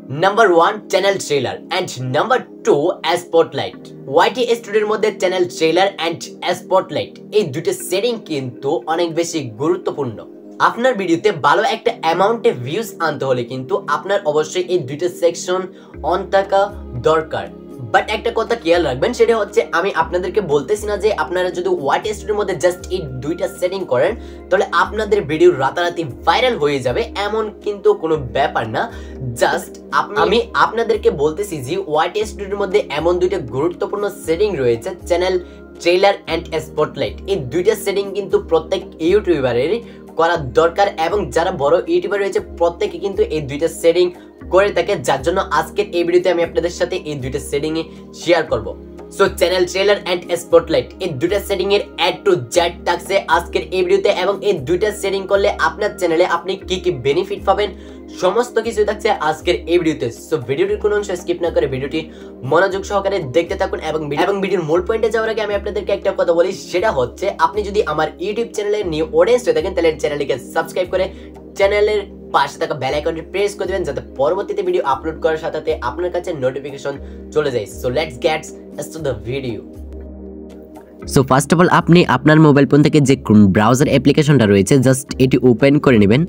Number 1 channel trailer and number 2 spotlight. YT স্টুডিওর মধ্যে channel trailer and spotlight এই দুটো সেটিং কিন্তু অনেক বেশি গুরুত্বপূর্ণ। আপনার ভিডিওতে ভালো একটা অ্যামাউন্টে ভিউজ আনতে হলে কিন্তু আপনার অবশ্যই এই দুটো সেকশন অন থাকা দরকার। বাট একটা কথা খেয়াল রাখবেন, সেটা হচ্ছে আমি আপনাদেরকে বলতেছি না যে আপনারা যদি ওয়াইটি স্টুডিওর মধ্যে জাস্ট এই দুইটা সেটিং করেন তাহলে আপনাদের ভিডিও রাতারাতি ভাইরাল হয়ে যাবে, এমন কিন্তু কোনো ব্যাপার না। জাস্ট আমি আপনাদেরকে বলতেছি যে ওয়াইটি স্টুডিওর মধ্যে এমন দুইটা গুরুত্বপূর্ণ সেটিং রয়েছে, চ্যানেল ট্রেলার এন্ড স্পটলাইট। এই দুইটা সেটিং কিন্তু প্রত্যেক ইউটিউবারেরই করা দরকার এবং যারা বড় ইউটিউবার রয়েছে প্রত্যেকে কিন্তু এই দুইটা সেটিং করে থাকে, যার জন্য আজকের এই ভিডিওতে আমি আপনাদের সাথে এই দুইটা সেটিং শেয়ার করব। So channel trailer and spotlight এই দুইটা সেটিং এর A to Z থাকছে আজকের এই ভিডিওতে, এবং এই দুইটা সেটিং করলে আপনার চ্যানেলে আপনি কি কি বেনিফিট পাবেন সমস্ত কিছু থাকছে আজকের এই ভিডিওতে। সো ভিডিওটির কোনো অংশ স্কিপ না করে ভিডিওটি মনোযোগ সহকারে দেখতে থাকুন। এবং ভিডিওর মূল পয়েন্টে যাওয়ার আগে আমি আপনাদেরকে একটা কথা বলি, সেটা হচ্ছে আপনি যদি আমার ইউটিউব চ্যানেলের নিউ অডিয়েন্স হয়ে থাকেন তাহলে চ্যানেলটিকে সাবস্ক্রাইব করে চ্যানেলের পাশে থাকা বেল আইকনটি প্রেস করে দিবেন, যাতে পরবর্তীতে ভিডিও আপলোড করার সাথে সাথে আপনার কাছে নোটিফিকেশন চলে যায়। So let's get to the video. So first of all আপনি আপনার মোবাইল ফোন থেকে যে ব্রাউজার অ্যাপ্লিকেশনটা রয়েছে জাস্ট এটি ওপেন করে নেবেন।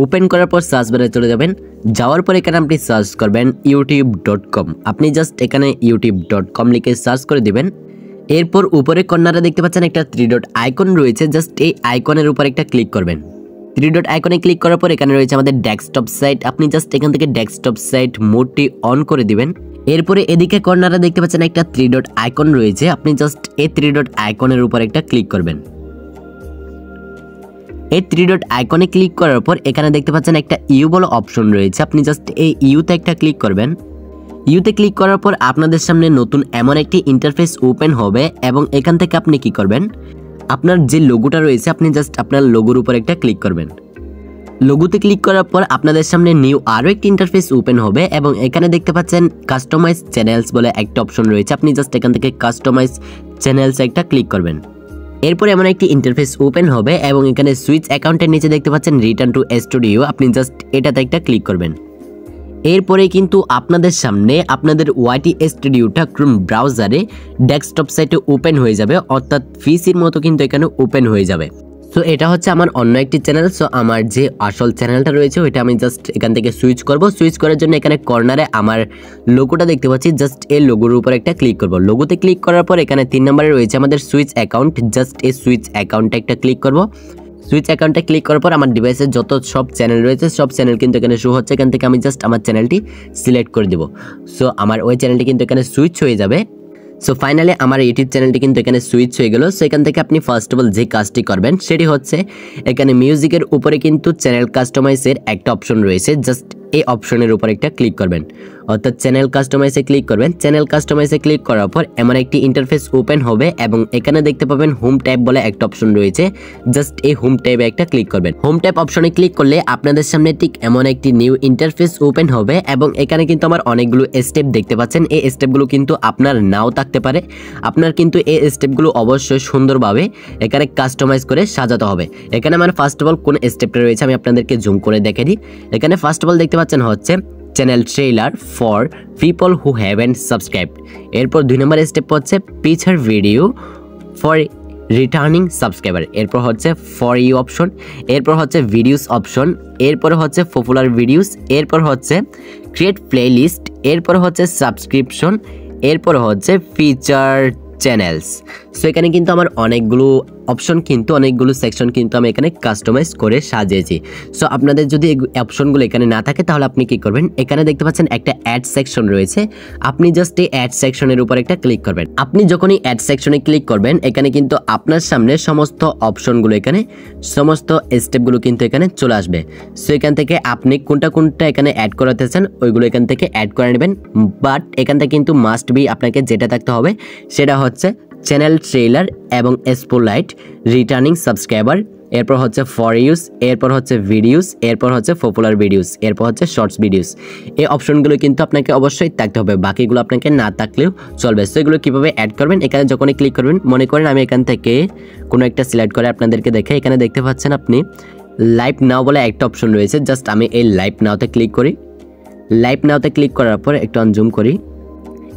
ওপেন করার পর সার্চ বারে চলে যাবেন, যাওয়ার পর এখানে আপনি সার্চ করবেন youtube.com। আপনি জাস্ট এখানে youtube.com লিখে সার্চ করে দিবেন। এরপর উপরে কর্নারে দেখতে পাচ্ছেন একটা 3 ডট আইকন রয়েছে, জাস্ট এই আইকনের উপর একটা ক্লিক করবেন। 3 ডট আইকনে ক্লিক করার পর এখানে রয়েছে আমাদের ডেস্কটপ সাইট, আপনি জাস্ট এখান থেকে ডেস্কটপ সাইট মোডটি অন করে দিবেন। এরপরে এদিকে কর্নারে দেখতে পাচ্ছেন একটা 3 ডট আইকন রয়েছে, আপনি জাস্ট এই 3 ডট আইকনের উপর একটা ক্লিক করবেন। এই 3 ডট আইকনে ক্লিক করার পর এখানে দেখতে পাচ্ছেন একটা ইউ বলে অপশন রয়েছে, আপনি জাস্ট এই ইউতে একটা ক্লিক করবেন। ইউতে ক্লিক করার পর আপনাদের সামনে নতুন এমন একটি ইন্টারফেস ওপেন হবে, এবং এখান থেকে আপনি কি করবেন, আপনার যে লোগোটা রয়েছে আপনি জাস্ট আপনার লোগোর উপর একটা ক্লিক করবেন। লোগোতে ক্লিক করার পর আপনাদের সামনে নিউ আরও একটি ইন্টারফেস ওপেন হবে, এবং এখানে দেখতে পাচ্ছেন কাস্টমাইজ চ্যানেলস বলে একটা অপশন রয়েছে, আপনি জাস্ট এখান থেকে কাস্টমাইজ চ্যানেলস একটা ক্লিক করবেন। এরপর এমন একটি ইন্টারফেস ওপেন হবে, এবং এখানে সুইচ অ্যাকাউন্টের নিচে দেখতে পাচ্ছেন রিটার্ন টু স্টুডিও, আপনি জাস্ট এটাতে একটা ক্লিক করবেন। এরপরে কিন্তু আপনাদের সামনে আপনাদের ওয়াইটি স্টুডিওটা ক্রোম ব্রাউজারে ডেস্কটপ সাইটে ওপেন হয়ে যাবে, অর্থাৎ পিসির মতো কিন্তু এখানে ওপেন হয়ে যাবে। সো এটা হচ্ছে আমার অন্য একটি চ্যানেল। সো আমার যে আসল চ্যানেলটা রয়েছে ওইটা আমি জাস্ট এখান থেকে সুইচ করব। সুইচ করার জন্য এখানে কর্নারে আমার লোগোটা দেখতে পাচ্ছি, জাস্ট এই লোগোর উপর একটা ক্লিক করব। লোগোতে ক্লিক করার পর এখানে 3 নম্বরে রয়েছে আমাদের সুইচ অ্যাকাউন্ট, জাস্ট এই সুইচ অ্যাকাউন্টে একটা ক্লিক করব। সুইচ অ্যাকাউন্টে ক্লিক করার পর আমার ডিভাইসে যত সব চ্যানেল রয়েছে সব চ্যানেল কিন্তু এখানে শো হচ্ছে, এখান থেকে আমি জাস্ট আমার চ্যানেলটি সিলেক্ট করে দেব। সো আমার ওই চ্যানেলটি কিন্তু এখানে সুইচ হয়ে যাবে। সো ফাইনালি আমার ইউটিউব চ্যানেলটি কিন্তু এখানে সুইচ হয়ে গেল। সো এখান থেকে আপনি ফার্স্ট অফ অল যে কাজটি করবেন সেটি হচ্ছে এখানে মিউজিকের উপরে কিন্তু চ্যানেল কাস্টমাইজের একটা অপশন রয়েছে, জাস্ট এই অপশনের উপর একটা ক্লিক করবেন, অর্থাৎ চ্যানেল কাস্টমাইজে ক্লিক করবেন। চ্যানেল কাস্টমাইজে ক্লিক করার পর এমন একটি ইন্টারফেস ওপেন হবে, এবং এখানে দেখতে পাবেন হোম ট্যাব বলে একটা অপশন রয়েছে, জাস্ট এই হোম ট্যাবে একটা ক্লিক করবেন। হোম ট্যাব অপশনে ক্লিক করলে আপনাদের সামনে ঠিক এমন একটি নিউ ইন্টারফেস ওপেন হবে, এবং এখানে কিন্তু আমার অনেকগুলো স্টেপ দেখতে পাচ্ছেন। এই স্টেপগুলো কিন্তু আপনার নাও থাকতে পারে, আপনার কিন্তু এই স্টেপগুলো অবশ্যই সুন্দরভাবে এখানে কাস্টমাইজ করে সাজাতে হবে। এখানে আমার ফার্স্ট অফ অল কোন স্টেপটা রয়েছে আমি আপনাদেরকে জুম করে দেখে দিই। এখানে ফার্স্ট অফ অল দেখতে পাচ্ছেন হচ্ছে channel trailer for people who haven't subscribed. এরপর 2 নম্বর স্টেপ হচ্ছে picture video for returning subscriber. এরপর হচ্ছে ফর ইউ অপশন, এরপর হচ্ছে ভিডিওস অপশন, এরপর হচ্ছে পপুলার ভিডিওস, এরপর হচ্ছে ক্রিয়েট প্লেলিস্ট, এরপর হচ্ছে সাবস্ক্রিপশন, এরপর হচ্ছে ফিচার চ্যানেলস। সো এখানে কিন্তু আমার অনেকগুলো অপশন কিন্তু অনেকগুলো সেকশন কিন্তু আমি এখানে কাস্টমাইজ করে সাজিয়েছি। সো আপনাদের যদি এই অপশনগুলো এখানে না থাকে তাহলে আপনি কি করবেন, এখানে দেখতে পাচ্ছেন একটা অ্যাড সেকশন রয়েছে, আপনি জাস্ট এই অ্যাড সেকশনের উপর একটা ক্লিক করবেন। আপনি যখনই অ্যাড সেকশনে ক্লিক করবেন এখানে কিন্তু আপনার সামনে সমস্ত অপশনগুলো এখানে সমস্ত স্টেপগুলো কিন্তু এখানে চলে আসবে। সো এখান থেকে আপনি কোনটা কোনটা এখানে অ্যাড করাতে চান ওইগুলো এখান থেকে অ্যাড করে নেবেন, বাট এখান থেকে কিন্তু মাস্ট বি আপনাকে যেটা থাকতে হবে সেটা হচ্ছে চ্যানেল ট্রেলার এবং স্পটলাইট, রিটার্নিং সাবস্ক্রাইবার, এরপর হচ্ছে ফর ইউজ, এরপর হচ্ছে ভিডিওস, এরপর হচ্ছে পপুলার ভিডিওস, এরপর হচ্ছে শর্টস ভিডিওস। এই অপশনগুলো কিন্তু আপনাকে অবশ্যই থাকতে হবে, বাকিগুলো আপনাকে না থাকলেও চলবে। সো এগুলো কীভাবে অ্যাড করবেন, এখানে যখনই ক্লিক করবেন মনে করেন আমি এখান থেকে কোনো একটা সিলেক্ট করে আপনাদেরকে দেখে, এখানে দেখতে পাচ্ছেন আপনি লাইভ নাও বলে একটা অপশন রয়েছে, জাস্ট আমি এই লাইভ নাওতে ক্লিক করি। লাইভ নাওতে ক্লিক করার পর একটু আনজুম করি,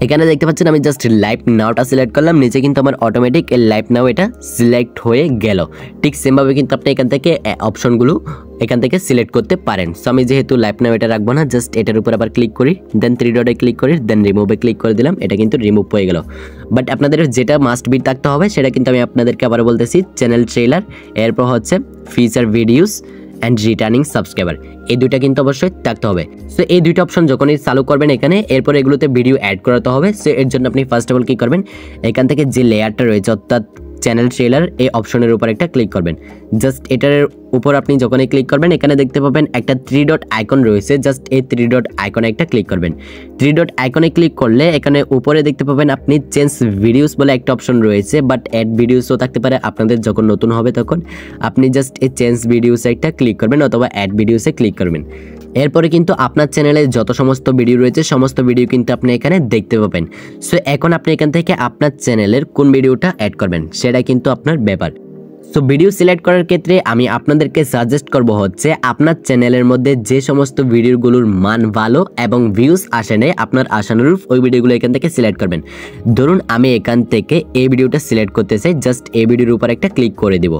এখানে দেখতে পাচ্ছেন আমি জাস্ট লাইভ নাওটা সিলেক্ট করলাম, নিচে কিন্তু আমার অটোমেটিক এই লাইভ নাও এটা সিলেক্ট হয়ে গেল। ঠিক সেমভাবে কিন্তু আপনি এখান থেকে অপশনগুলো এখান থেকে সিলেক্ট করতে পারেন। সো আমি যেহেতু লাইভ নাও এটা রাখবো না, জাস্ট এটার উপর আবার ক্লিক করি, দেন 3 ডটে ক্লিক করি, দেন রিমুভে ক্লিক করে দিলাম, এটা কিন্তু রিমুভ হয়ে গেল। বাট আপনাদের যেটা মাস্ট বি থাকতে হবে সেটা কিন্তু আমি আপনাদেরকে আবার বলতেছি, চ্যানেল ট্রেলার, এরপর হচ্ছে feature videos and returning subscriber, এই দুইটা কিন্তু অবশ্যই থাকতে হবে। সো এই দুইটা অপশন যখনই চালু করবেন এখানে, এরপর এগুলোতে ভিডিও অ্যাড করাতে হবে। সো এর জন্য আপনি ফার্স্ট অফ অল কী করবেন, এখান থেকে যে লেয়ারটা রয়েছে অর্থাৎ চ্যানেল ট্রেলার, এই অপশনের উপর একটা ক্লিক করবেন। জাস্ট এটার উপর আপনি যখনই ক্লিক করবেন এখানে দেখতে পাবেন একটা 3 ডট আইকন রয়েছে, জাস্ট এই 3 ডট আইকনে একটা ক্লিক করবেন। 3 ডট আইকনে ক্লিক করলে এখানে উপরে দেখতে পাবেন আপনি চেঞ্জ ভিডিওস বলে একটা অপশন রয়েছে, বাট অ্যাড ভিডিওসও থাকতে পারে আপনাদের যখন নতুন হবে তখন। আপনি জাস্ট এই চেঞ্জ ভিডিওসে একটা ক্লিক করবেন অথবা অ্যাড ভিডিওসে ক্লিক করবেন। এরপরে কিন্তু আপনার চ্যানেলে যত সমস্ত ভিডিও রয়েছে সমস্ত ভিডিও কিন্তু আপনি এখানে দেখতে পাবেন। সো এখন আপনি এখান থেকে আপনার চ্যানেলের কোন ভিডিওটা অ্যাড করবেন সেটা কিন্তু আপনার ব্যাপার। সো ভিডিও সিলেক্ট করার ক্ষেত্রে আমি আপনাদেরকে সাজেস্ট করব হচ্ছে আপনার চ্যানেলের মধ্যে যে সমস্ত ভিডিওগুলোর মান ভালো এবং ভিউজ আসে নেই, আপনার আশানুরূপ ওই ভিডিওগুলো এখান থেকে সিলেক্ট করবেন। ধরুন আমি এখান থেকে এই ভিডিওটা সিলেক্ট করতে চাই, জাস্ট এই ভিডিওর উপর একটা ক্লিক করে দিব,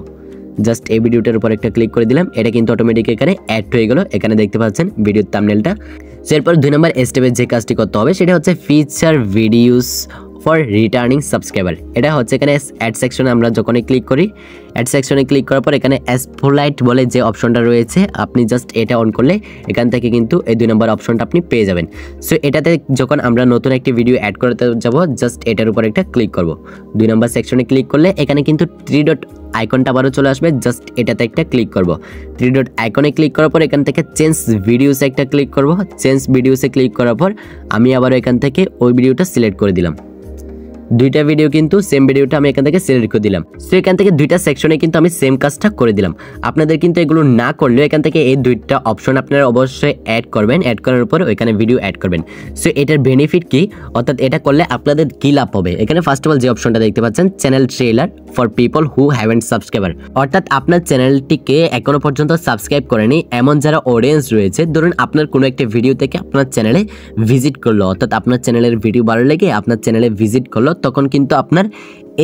জাস্ট এই ভিডিওটার উপর একটা ক্লিক করে দিলাম, এটা কিন্তু অটোমেটিক এখানে অ্যাড হয়ে গেল, এখানে দেখতে পাচ্ছেন ভিডিওর থাম্বনেলটা। সো এরপর 2 নম্বর স্টেপে যে কাজটি করতে হবে সেটা হচ্ছে feature videos for returning subscriber. এটা হচ্ছে এখানে অ্যাড সেকশনে আমরা যখনই ক্লিক করি, অ্যাড সেকশনে ক্লিক করার পর এখানে স্পটলাইট বলে যে অপশনটা রয়েছে আপনি জাস্ট এটা অন করলে এখান থেকে কিন্তু এই 2 নম্বর অপশনটা আপনি পেয়ে যাবেন। সো এটাতে যখন আমরা নতুন একটি ভিডিও অ্যাড করতে যাব জাস্ট এটার উপর একটা ক্লিক করব, 2 নম্বর সেকশনে ক্লিক করলে এখানে কিন্তু 3 ডট আইকনটা আবারও চলে আসবে, জাস্ট এটাতে একটা ক্লিক করব। 3 ডট আইকনে ক্লিক করার পর এখান থেকে চেঞ্জ ভিডিওসে একটা ক্লিক করব, চেঞ্জ ভিডিওসে ক্লিক করার পর আমি আবারও এখান থেকে ওই ভিডিওটা সিলেক্ট করে দিলাম। দুইটা ভিডিও কিন্তু সেম ভিডিওটা আমি এখান থেকে সিলেক্ট করে দিলাম। সো এখান থেকে দুইটা সেকশনে কিন্তু আমি সেম কাজটা করে দিলাম। আপনাদের কিন্তু এগুলো না করলেও এখান থেকে এই দুইটা অপশন আপনারা অবশ্যই অ্যাড করবেন, অ্যাড করার পর ওইখানে ভিডিও অ্যাড করবেন। সো এটার বেনিফিট কি, অর্থাৎ এটা করলে আপনাদের কি লাভ হবে, এখানে ফার্স্ট অফ অল যে অপশনটা দেখতে পাচ্ছেন channel trailer for people who haven't subscriber, অর্থাৎ আপনার চ্যানেলটিকে এখনো পর্যন্ত সাবস্ক্রাইব করেনি এমন যারা অডিয়েন্স রয়েছে, ধরুন আপনার কোনো একটা ভিডিও থেকে আপনার চ্যানেলে ভিজিট করলো, অর্থাৎ আপনার চ্যানেলের ভিডিও ভালো লেগে আপনার চ্যানেলে ভিজিট করলো, তখন কিন্তু আপনার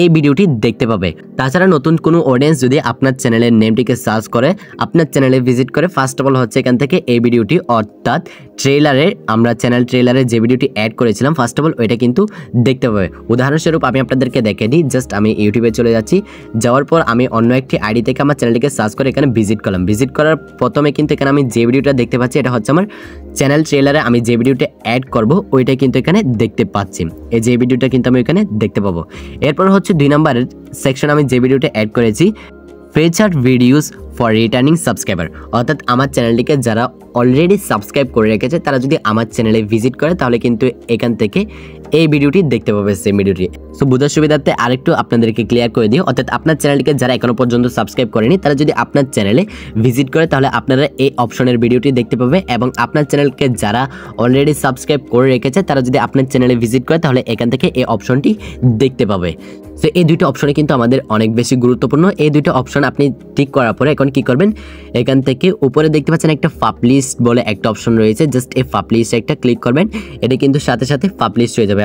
এই ভিডিওটি দেখতে পাবে। তাছাড়া নতুন কোনো অডিয়েন্স যদি আপনার চ্যানেলের নেমটিকে সার্চ করে আপনার চ্যানেলে ভিজিট করে, ফার্স্ট অফ অল হচ্ছে এখান থেকে এই ভিডিওটি অর্থাৎ ট্রেলারে আমরা চ্যানেল ট্রেলারে যে ভিডিওটি অ্যাড করেছিলাম ফার্স্ট অফ অল ওইটা কিন্তু দেখতে পাবে। উদাহরণস্বরূপ আমি আপনাদেরকে দেখিয়ে দিই, জাস্ট আমি ইউটিউবে চলে যাচ্ছি, যাওয়ার পর আমি অন্য একটি আইডি থেকে আমার চ্যানেলটিকে সার্চ করে এখানে ভিজিট করলাম। ভিজিট করার প্রথমে কিন্তু এখানে আমি যে ভিডিওটা দেখতে পাচ্ছি এটা হচ্ছে আমার চ্যানেল ট্রেলারে আমি যে ভিডিওটা অ্যাড করব ওইটা কিন্তু এখানে দেখতে পাচ্ছি, এই যে ভিডিওটা কিন্তু আমি এখানে দেখতে পাবো। এরপর হচ্ছে 2 নম্বরের সেকশন আমি যে ভিডিওটা অ্যাড করেছি feature videos for returning subscriber, অর্থাৎ আমার চ্যানেলটিকে যারা অলরেডি সাবস্ক্রাইব করে রেখেছে তারা যদি আমার চ্যানেলে ভিজিট করে তাহলে কিন্তু এখান থেকে এই ভিডিওটি দেখতে পাবে, সেই ভিডিওটি। সো বোঝার সুবিধার্থে আরেকটু আপনাদেরকে ক্লিয়ার করে দিই, অর্থাৎ আপনার চ্যানেলটিকে যারা এখনো পর্যন্ত সাবস্ক্রাইব করেনি তারা যদি আপনার চ্যানেলে ভিজিট করে তাহলে আপনারা এই অপশনের ভিডিওটি দেখতে পাবে, এবং আপনার চ্যানেলকে যারা অলরেডি সাবস্ক্রাইব করে রেখেছে তারা যদি আপনার চ্যানেলে ভিজিট করে তাহলে এখান থেকে এই অপশনটি দেখতে পাবে। সো এই দুইটা অপশনে কিন্তু আমাদের অনেক বেশি গুরুত্বপূর্ণ। এই দুইটা অপশন আপনি ঠিক করার পরে এখন কি করবেন, এখান থেকে উপরে দেখতে পাচ্ছেন একটা পাবলিশ বলে একটা অপশন রয়েছে, জাস্ট এই পাবলিশে একটা ক্লিক করবেন, এটা কিন্তু সাথে সাথে পাবলিশ হয়ে যাবে।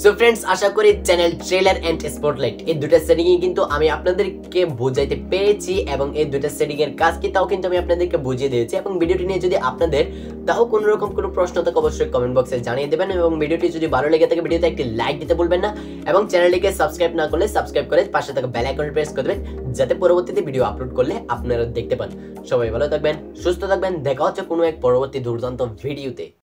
সো ফ্রেন্ডস, আশা করি চ্যানেল ট্রেলার এন্ড স্পটলাইট এই দুটো সেটিং কিন্তু আমি আপনাদেরকে বোঝাইতে পেরেছি, এবং এই দুটো সেটিং এর কাজ কি তাও কিন্তু আমি আপনাদেরকে বুঝিয়ে দিয়েছি। এবং ভিডিওটি নিয়ে যদি আপনাদের তাও কোনো রকম কোনো প্রশ্ন থাকে অবশ্যই কমেন্ট বক্সে জানিয়ে দেবেন, এবং ভিডিওটি যদি ভালো লেগে থাকে ভিডিওতে একটি লাইক দিতে ভুলবেন না, এবং চ্যানেলটিকে সাবস্ক্রাইব না করলে সাবস্ক্রাইব করে পাশে থাকা বেল আইকন প্রেস করে দেবেন যাতে পরবর্তীতে ভিডিও আপলোড করলে আপনারা দেখতে পান। সবাই ভালো থাকবেন, সুস্থ থাকবেন, দেখা হচ্ছে কোনো এক পরবর্তী দুর্দান্ত ভিডিওতে।